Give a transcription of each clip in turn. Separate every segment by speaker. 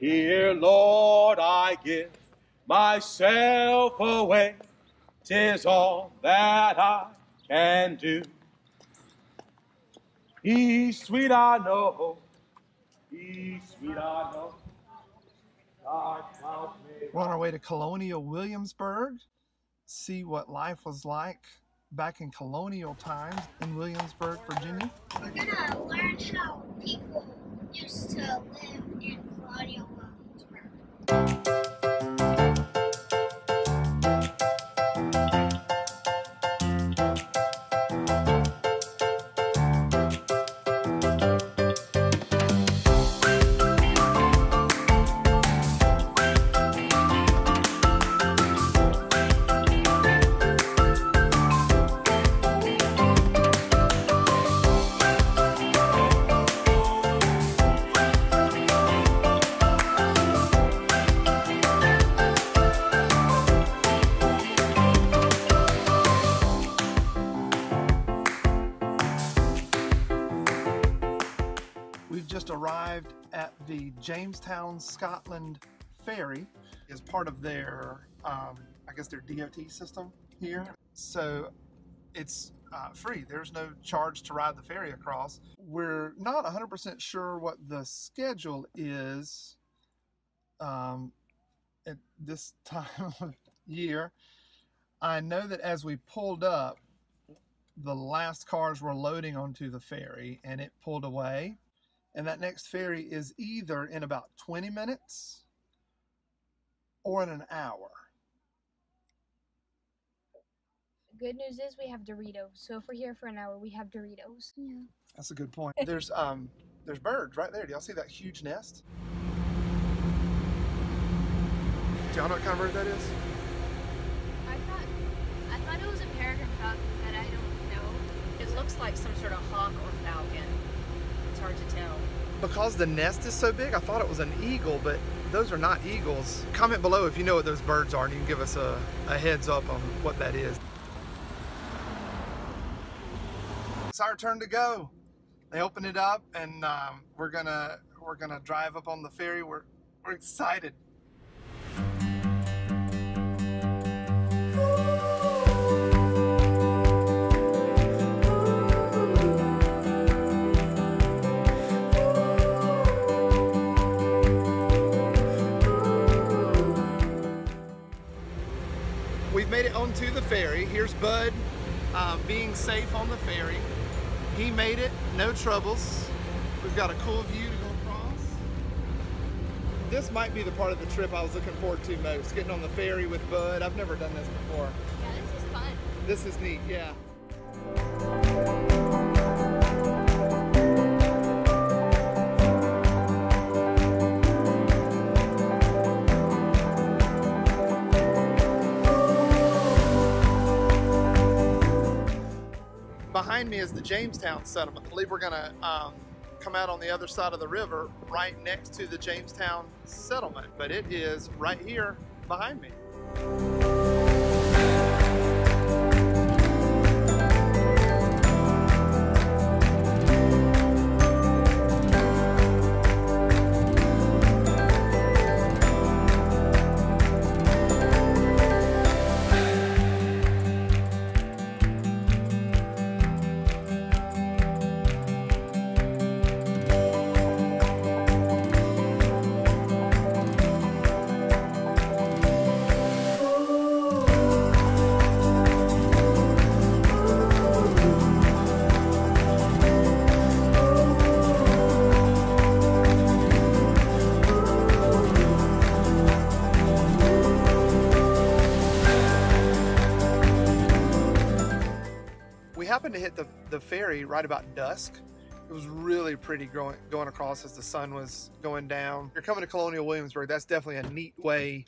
Speaker 1: Here, Lord, I give myself away. 'Tis all that I can do. He's sweet, I know. He's sweet, I know.
Speaker 2: We're on our way to Colonial Williamsburg. See what life was like back in colonial times in Williamsburg, Virginia.
Speaker 3: We're gonna learn how people used to live in Colonial Williamsburg.
Speaker 2: We've just arrived at the Jamestown-Scotland Ferry as part of their, I guess their DOT system here. So it's free. There's no charge to ride the ferry across. We're not 100% sure what the schedule is at this time of year. I know that as we pulled up, the last cars were loading onto the ferry and it pulled away. And that next ferry is either in about 20 minutes or in an hour.
Speaker 4: The good news is we have Doritos. So if we're here for an hour, we have Doritos.
Speaker 3: Yeah.
Speaker 2: That's a good point. There's birds right there. Do y'all see that huge nest? Do y'all know what kind of bird that is?
Speaker 5: I thought it was a peregrine falcon, but I don't know. It looks like some sort of hawk or falcon. It's hard to tell.
Speaker 2: Because the nest is so big, I thought it was an eagle, but those are not eagles. Comment below if you know what those birds are and you can give us a heads up on what that is. It's our turn to go. They opened it up and we're gonna drive up on the ferry. We're excited. We've made it onto the ferry. Here's Bud being safe on the ferry. He made it, no troubles. We've got a cool view to go across. This might be the part of the trip I was looking forward to most, getting on the ferry with Bud. I've never done this before.
Speaker 5: Yeah, this is fun.
Speaker 2: This is neat, yeah. Behind me is the Jamestown settlement. I believe we're gonna come out on the other side of the river right next to the Jamestown settlement, but it is right here behind me. We happened to hit the ferry right about dusk. It was really pretty going across as the sun was going down. If you're coming to Colonial Williamsburg, that's definitely a neat way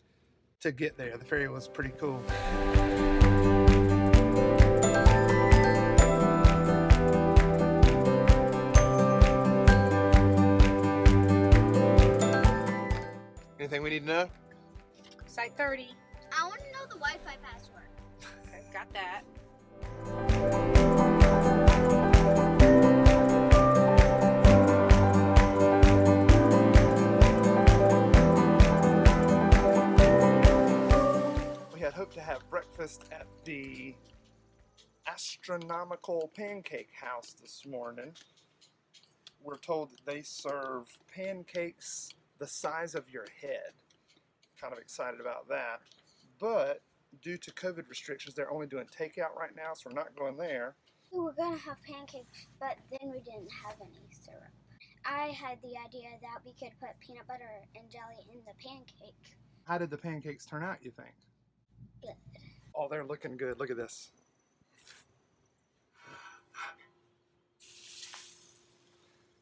Speaker 2: to get there. The ferry was pretty cool. Anything we need to know?
Speaker 5: Site 30.
Speaker 3: I want to know the Wi-Fi password.
Speaker 5: Okay, got that.
Speaker 2: to have breakfast at the Astronomical Pancake House this morning. We're told that they serve pancakes the size of your head. Kind of excited about that. But due to COVID restrictions, they're only doing takeout right now, so we're not going there.
Speaker 3: We were going to have pancakes, but then we didn't have any syrup. I had the idea that we could put peanut butter and jelly in the pancake.
Speaker 2: How did the pancakes turn out, you think?
Speaker 3: Good.
Speaker 2: Oh, they're looking good. Look at this.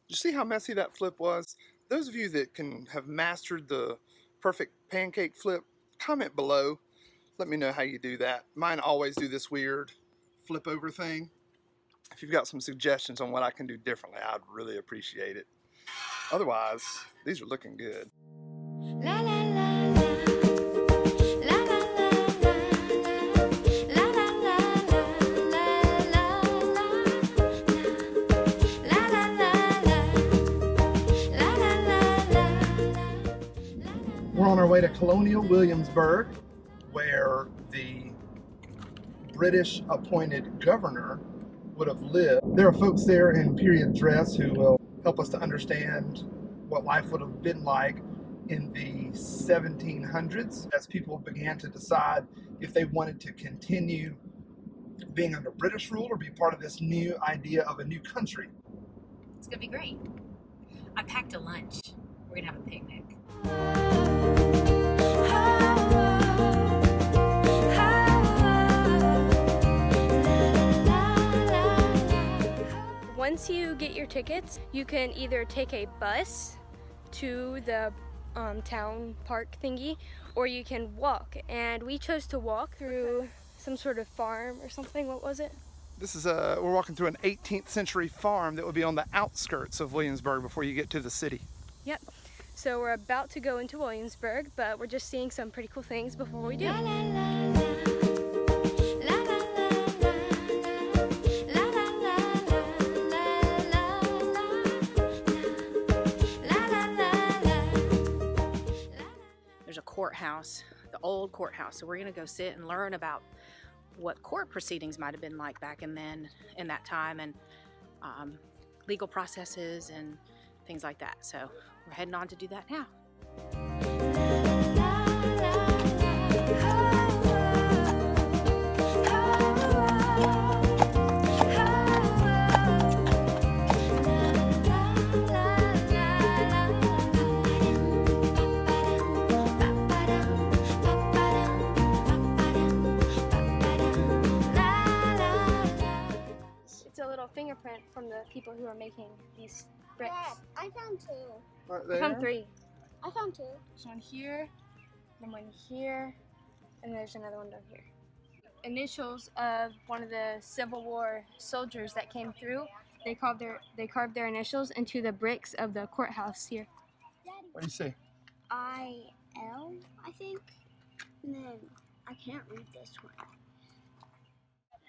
Speaker 2: Did you see how messy that flip was? Those of you that can have mastered the perfect pancake flip, comment below. Let me know how you do that. Mine always do this weird flip over thing. If you've got some suggestions on what I can do differently, I'd really appreciate it. Otherwise, these are looking good.
Speaker 3: La la la la. La la la la. La la la la. La la la la. La la la la.
Speaker 2: We're on our way to Colonial Williamsburg, where the British appointed governor would have lived. There are folks there in period dress who will help us to understand what life would have been like in the 1700s as people began to decide if they wanted to continue being under British rule or be part of this new idea of a new country.
Speaker 5: It's gonna be great. I packed a lunch. We're gonna have a picnic.
Speaker 4: Once you get your tickets, you can either take a bus to the town park thingy, or you can walk. And we chose to walk through some sort of farm or something. What was it?
Speaker 2: This is we're walking through an 18th century farm that would be on the outskirts of Williamsburg before you get to the city.
Speaker 4: Yep. So we're about to go into Williamsburg, but we're just seeing some pretty cool things before we do.
Speaker 5: There's a courthouse, the old courthouse. So we're gonna go sit and learn about what court proceedings might have been like back in that time, and legal processes and things like that. So we're heading on to do that now.
Speaker 4: It's a little fingerprint from the people who are making these bricks.
Speaker 3: Dad, I found two.
Speaker 2: Right
Speaker 4: I
Speaker 2: there.
Speaker 4: found three.
Speaker 3: I found two.
Speaker 4: There's one here, and one here, and there's another one down here. Initials of one of the Civil War soldiers that came through. They carved their initials into the bricks of the courthouse here.
Speaker 3: Daddy.
Speaker 2: What do you see?
Speaker 3: I-L, I think. And then I can't read this one.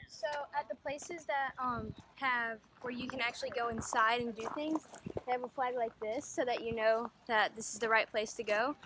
Speaker 4: So at the places that have where you can actually go inside and do things, they have a flag like this so that you know that this is the right place to go.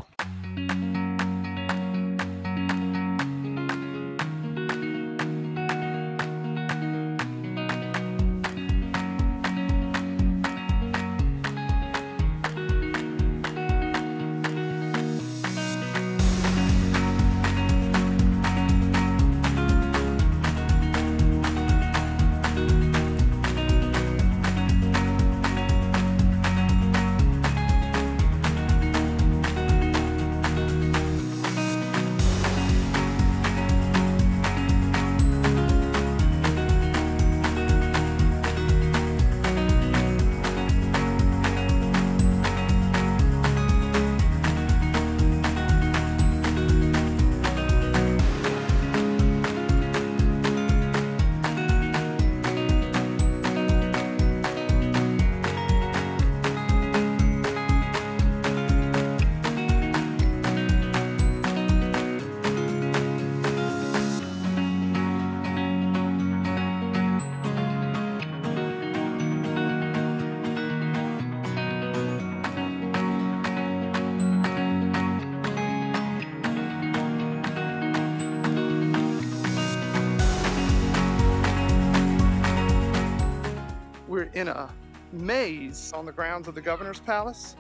Speaker 2: in a maze on the grounds of the Governor's Palace.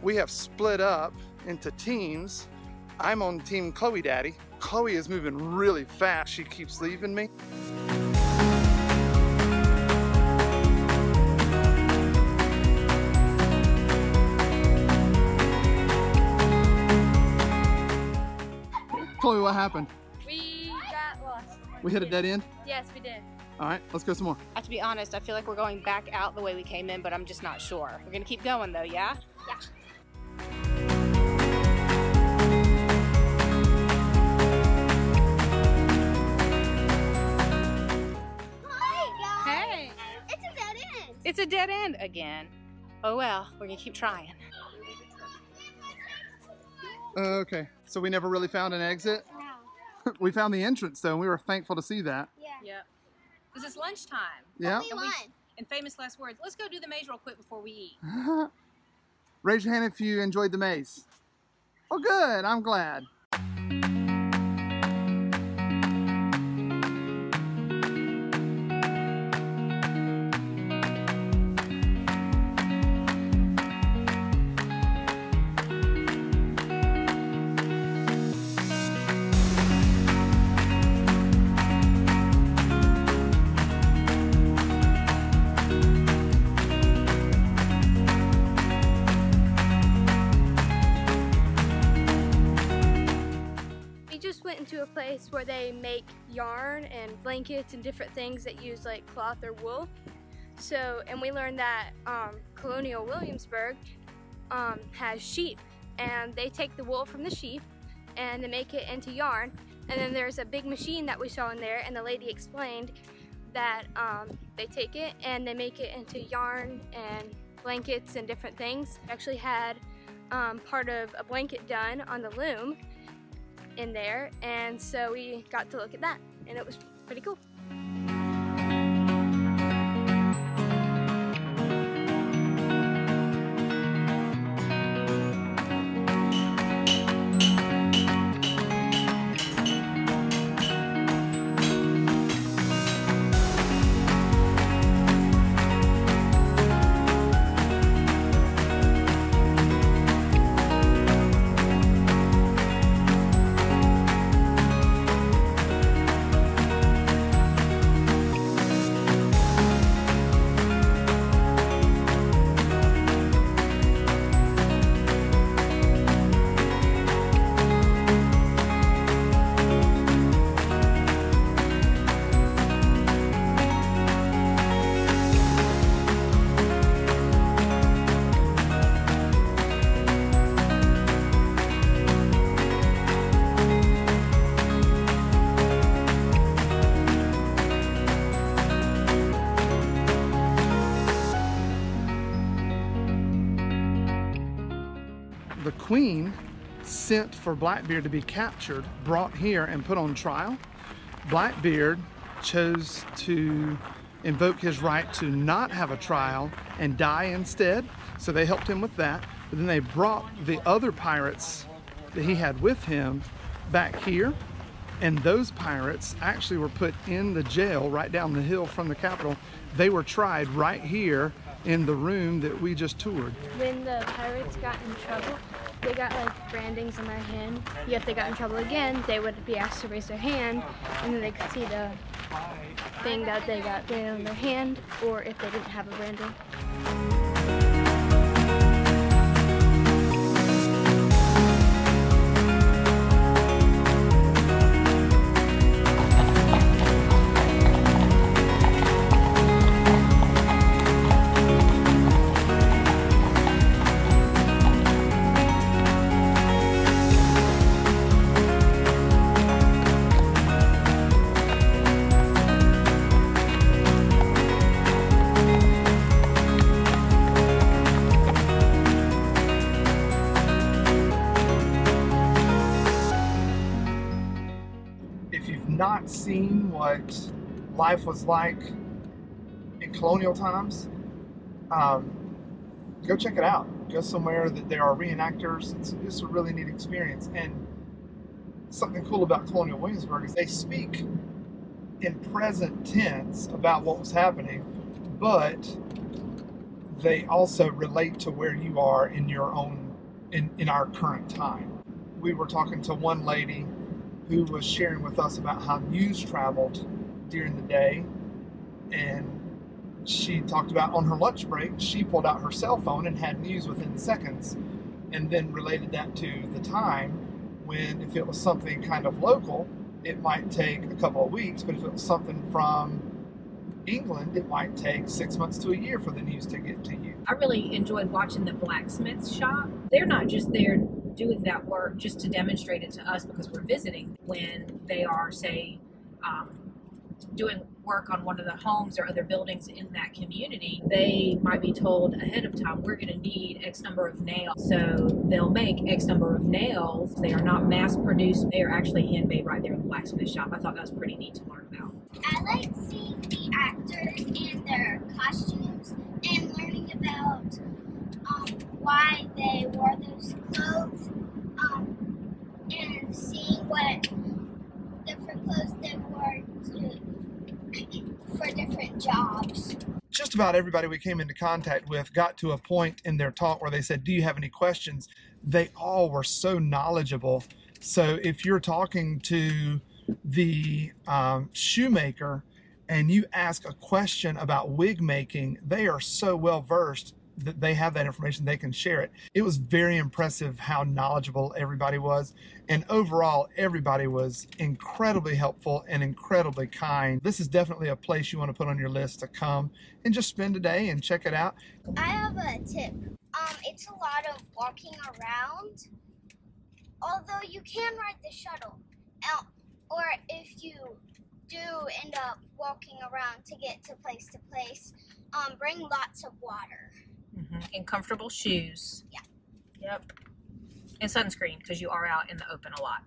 Speaker 2: We have split up into teams. I'm on team Chloe Daddy. Chloe is moving really fast. She keeps leaving me. Chloe, what happened?
Speaker 4: We got lost.
Speaker 2: We hit a dead end?
Speaker 4: Yes, we did.
Speaker 2: All right, let's go some more.
Speaker 5: I have to be honest, I feel like we're going back out the way we came in, but I'm just not sure. We're gonna keep going though, yeah?
Speaker 4: Yeah.
Speaker 5: Hey!
Speaker 3: It's a dead end.
Speaker 5: It's a dead end again. Oh well, we're gonna keep trying.
Speaker 2: Okay, so we never really found an exit?
Speaker 3: No.
Speaker 2: We found the entrance though, and we were thankful to see that.
Speaker 3: Yeah.
Speaker 5: Yep. Because it's lunchtime.
Speaker 2: Yeah.
Speaker 3: We won.
Speaker 5: In famous last words, let's go do the maze real quick before we eat.
Speaker 2: Raise your hand if you enjoyed the maze. Oh good, I'm glad.
Speaker 4: Went into a place where they make yarn and blankets and different things that use like cloth or wool. So, and we learned that Colonial Williamsburg has sheep, and they take the wool from the sheep and they make it into yarn. And then there's a big machine that we saw in there, and the lady explained that they take it and they make it into yarn and blankets and different things. We actually had part of a blanket done on the loom in there, and so we got to look at that, and it was pretty cool. The Queen sent for Blackbeard to be captured, brought here, and put on trial. Blackbeard chose to invoke his right to not have a trial and die instead, so they helped him with that. But then they brought the other pirates that he had with him back here, and those pirates actually were put in the jail right down the hill from the Capitol. They were tried right here in the room that we just toured. When the pirates got in trouble, they got like brandings on their hand. If they got in trouble again, they would be asked to raise their hand, and then they could see the thing that they got branded on their hand, or if they didn't have a branding.
Speaker 2: Not seen what life was like in colonial times, go check it out. Go somewhere that there are reenactors. It's a really neat experience. And something cool about Colonial Williamsburg is they speak in present tense about what was happening, but they also relate to where you are in your own, in our current time. We were talking to one lady who was sharing with us about how news traveled during the day, and she talked about on her lunch break, she pulled out her cell phone and had news within seconds, and then related that to the time when, if it was something kind of local, it might take a couple of weeks, but if it was something from England, it might take 6 months to a year for the news to get to you.
Speaker 6: I really enjoyed watching the blacksmith shop. They're not just there doing that work just to demonstrate it to us because we're visiting. When they are, say, doing work on one of the homes or other buildings in that community, they might be told ahead of time, we're going to need X number of nails. So they'll make X number of nails. They are not mass produced. They are actually handmade right there in the blacksmith shop. I thought that was pretty neat to learn about.
Speaker 3: I like seeing the actors and their costumes and learning about why they wore those clothes and seeing what different clothes they wore for different jobs.
Speaker 2: Just about everybody we came into contact with got to a point in their talk where they said, do you have any questions? They all were so knowledgeable. So if you're talking to the shoemaker and you ask a question about wig making, they are so well versed that they have that information, they can share it. It was very impressive how knowledgeable everybody was, and overall everybody was incredibly helpful and incredibly kind. This is definitely a place you want to put on your list to come and just spend a day and check it out.
Speaker 3: I have a tip. It's a lot of walking around, although you can ride the shuttle. Or if you do end up walking around to get to place, bring lots of water.
Speaker 6: And comfortable shoes.
Speaker 3: Yeah.
Speaker 6: Yep. And sunscreen, because you are out in the open a lot.